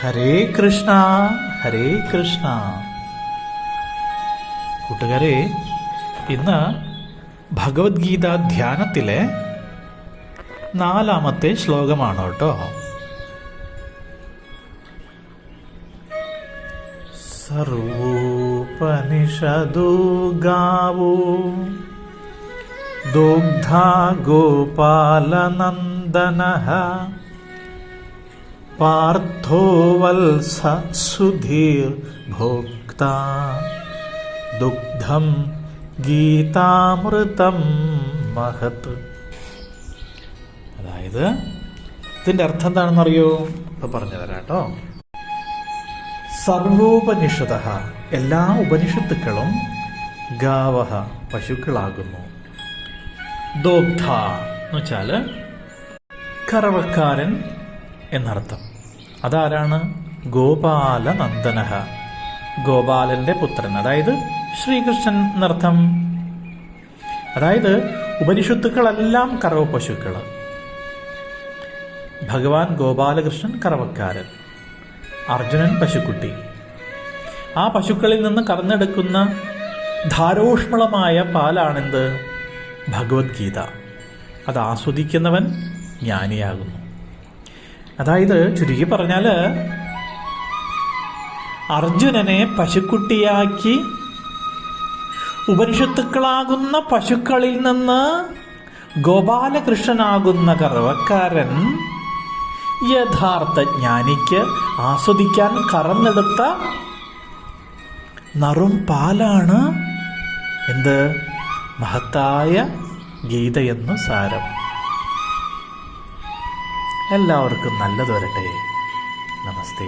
ഹരേ കൃഷ്ണ ഹരേ കൃഷ്ണ. കൂട്ടുകാരെ, ഇന്ന് ഭഗവത്ഗീത ധ്യാനത്തിലെ 4-ാമത്തെ ശ്ലോകമാണ് കേട്ടോ. സർവോപനിഷദോ ഗാവോ ദുഗ്ധാ ഗോപാലനന്ദനഃ പാർത്ഥോ വത്സ സുധീർ ഭോക്താ ദുഗ്ധം ഗീതാമൃതം മഹത്. അതായത് ഇതിൻ്റെ അർത്ഥം എന്താണെന്നറിയോ? ഇപ്പം പറഞ്ഞു തരാം കേട്ടോ. സർവോപനിഷദ, എല്ലാ ഉപനിഷത്തുക്കളും ഗാവഹ, പശുക്കളാകുന്നു. ദോഗ്ധ എന്ന് വെച്ചാൽ കറവക്കാരൻ എന്നർത്ഥം. അതാരാണ്? ഗോപാലനന്ദനഃ, ഗോപാലന്റെ പുത്രൻ, അതായത് ശ്രീകൃഷ്ണൻ എന്നർത്ഥം. അതായത് ഉപനിഷത്തുക്കളെല്ലാം കറവ പശുക്കൾ. ഭഗവാൻ ഗോപാലകൃഷ്ണൻ കറവക്കാരൻ, അർജുനൻ പശുക്കുട്ടി. ആ പശുക്കളിൽ നിന്ന് കറന്നെടുക്കുന്ന ധാരോഷ്മളമായ പാലാണെന്ത്? ഭഗവത്ഗീത. അത് ആസ്വദിക്കുന്നവൻ ജ്ഞാനിയാകുന്നു. അതായത് ചുരുക്കി പറഞ്ഞാൽ, അർജുനനെ പശുക്കുട്ടിയാക്കി ഉപനിഷത്തുക്കളാകുന്ന പശുക്കളിൽ നിന്ന് ഗോപാലകൃഷ്ണനാകുന്ന കറവക്കാരൻ യഥാർത്ഥ ജ്ഞാനിക്ക് ആസ്വദിക്കാൻ കറന്നെടുത്ത നറും പാലാണ് എന്ത്? മഹത്തായ ഗീതയെന്നു സാരം. എല്ലാവർക്കും നല്ലത് വരട്ടെ. നമസ്തേ.